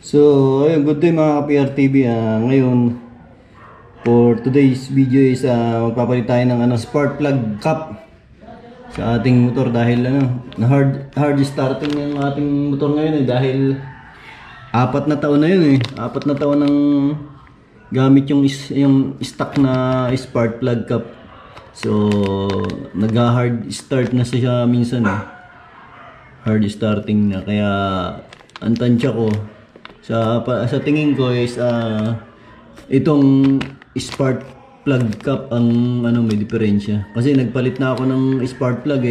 So, ayun, good day mga ka-PRTV. Ngayon, for today's video is magpapalit tayo ng spark plug cap sa ating motor dahil na hard starting yung ating motor ngayon dahil 4 na taon na yun 4 na taon nang gamit yung stock na spark plug cap. So, nag-hard start na siya minsan hard starting na kaya ang tansya ko sa tingin ko is itong spark plug cap ang may diferensya kasi nagpalit na ako ng spark plug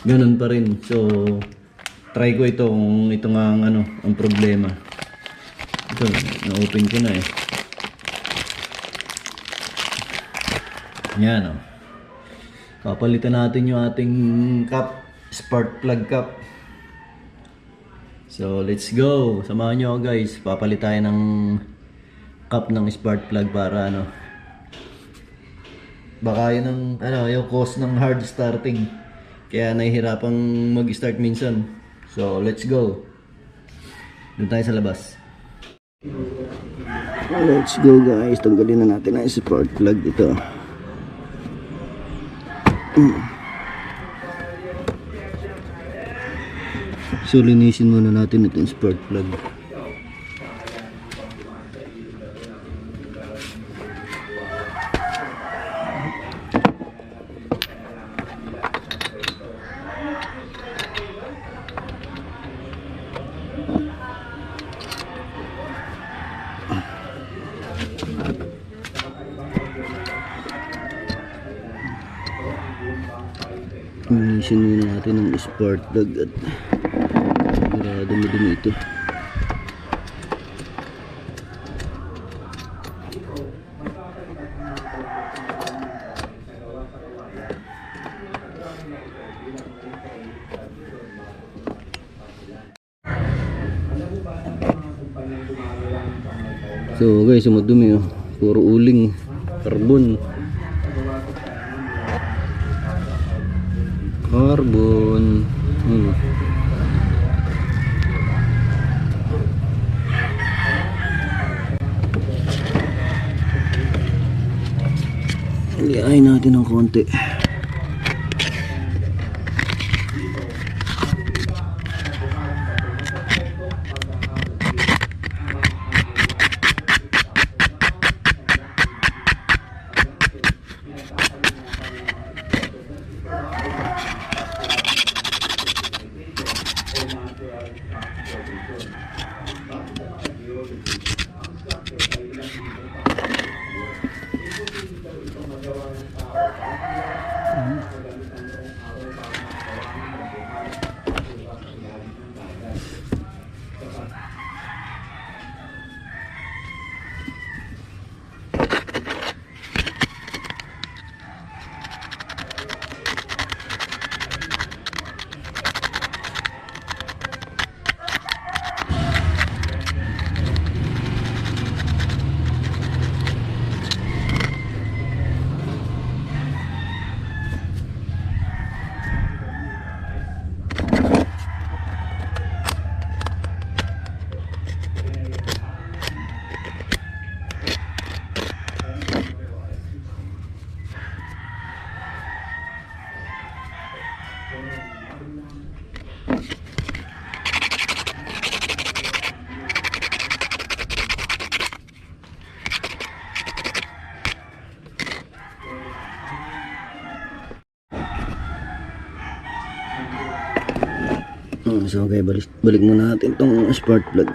ganun pa rin. So try ko ito kung ito nga ang problema. Ito na-open ko na yan papalitan natin yung ating cap, spark plug cap. So let's go, samahan nyo ako guys, papalit tayo ng cap ng spark plug para baka yun yung cause ng hard starting kaya nahihirapang mag-start minsan. So let's go, doon tayo sa labas. Let's go guys, tanggalin na natin ang spark plug ito. So linisin muna natin itong spark plug. Linisin muna natin ang spark plug at dumi-dumi ito. So guys, sumadumi puro uling carbon. Liain natin ng konti. So okay, balik muna natin itong spark plug.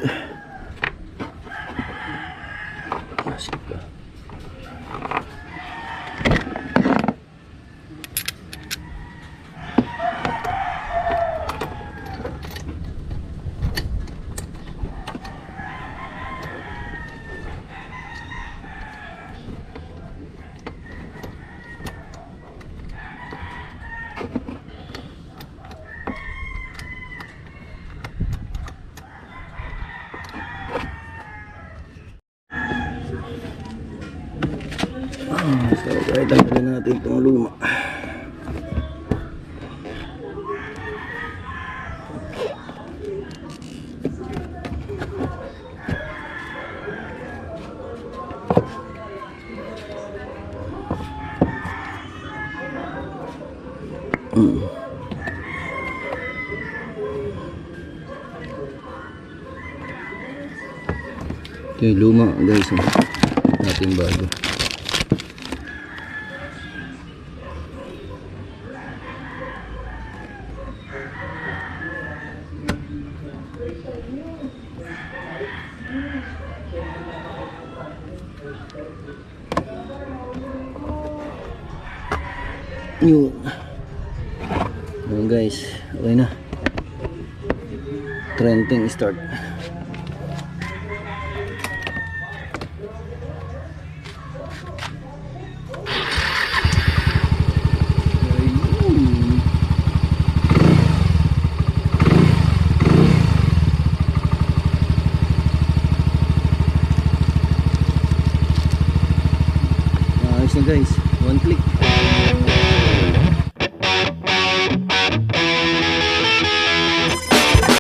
So kahit tanggalin natin itong luma. Ito yung luma guys, oh. Ating bago. Yun. Yun guys, okay na. Trending start. Ayos na guys, one click.